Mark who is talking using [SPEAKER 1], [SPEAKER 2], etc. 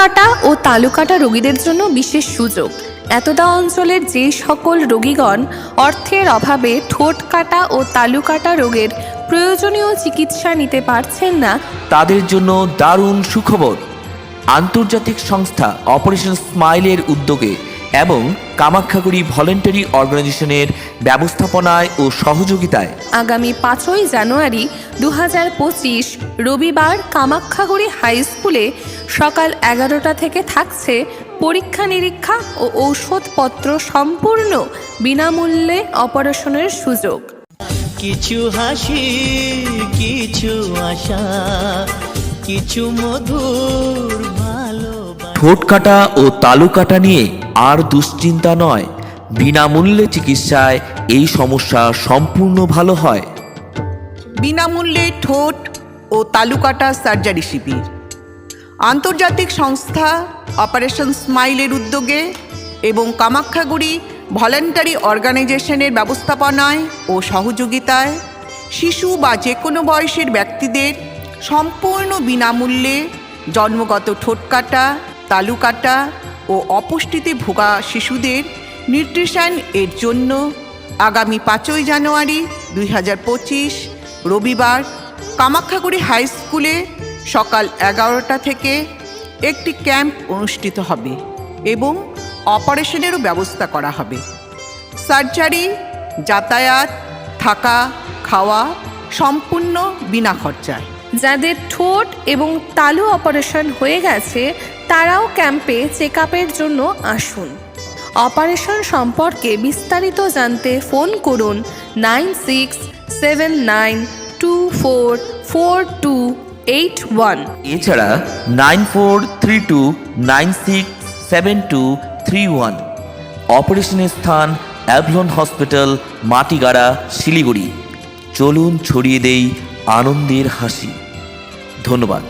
[SPEAKER 1] কাটা ও তালু কাটা রোগীদের জন্য বিশেষ সুযোগ। এতদা অঞ্চলের যে সকল রোগীগণ অর্থের অভাবে ঠোঁট কাটা ও তালু কাটা রোগের প্রয়োজনীয় চিকিৎসা নিতে পারছেন না,
[SPEAKER 2] তাদের জন্য দারুণ সুখবর। আন্তর্জাতিক সংস্থা অপারেশন স্মাইলের উদ্যোগে এবং কামাখ্যাগুড়ি ভলেন্টারি অর্গানাইজেশনের ব্যবস্থাপনায় ও সহযোগিতায়
[SPEAKER 1] আগামী 5ই জানুয়ারি 2025 রবিবার কামাখ্যাগুড়ি হাই স্কুলে সকাল 11টা থেকে থাকছে পরীক্ষা নিরীক্ষা ও ঔষধপত্র সম্পূর্ণ বিনামূল্যে অপারেশনের সুযোগ।
[SPEAKER 3] কিছু হাসি, কিছু আশা, কিছু মধুর ভালোবাসা।
[SPEAKER 2] ঠোঁট কাটা ও তালু কাটা নিয়ে আর দুশ্চিন্তা নয়। বিনামূল্যে চিকিৎসায় এই সমস্যা সম্পূর্ণ ভালো হয়।
[SPEAKER 4] বিনামূল্যে ঠোঁট ও তালু কাটা সার্জারি শিবির আন্তর্জাতিক সংস্থা অপারেশন স্মাইলের উদ্যোগে এবং কামাখ্যাগুড়ি ভলেন্টারি অর্গানাইজেশনের ব্যবস্থাপনায় ও সহযোগিতায় শিশু বা যে কোনো বয়সের ব্যক্তিদের সম্পূর্ণ বিনামূল্যে জন্মগত ঠোঁট কাটা, তালু কাটা ও অপুষ্টিতে ভোগা শিশুদের নিউট্রিশন এর জন্য আগামী 5ই জানুয়ারি 2025 রবিবার কামাখ্যাগুড়ি হাই স্কুলে সকাল 11টা থেকে একটি ক্যাম্প অনুষ্ঠিত হবে এবং অপারেশনেরও ব্যবস্থা করা হবে। সার্জারি, যাতায়াত, থাকা, খাওয়া সম্পূর্ণ বিনা খরচায়।
[SPEAKER 1] যাদের ঠোঁট এবং তালু অপারেশন হয়ে গেছে তারাও ক্যাম্পে চেক আপের জন্য আসুন। অপারেশন সম্পর্কে বিস্তারিত জানতে ফোন করুন 9679244281।
[SPEAKER 2] এছাড়া 9432967231। অপারেশনের স্থান অ্যাভলন হসপিটাল, মাটিগাড়া, শিলিগুড়ি। চলুন ছড়িয়ে দেই আনন্দের হাসি। ধন্যবাদ।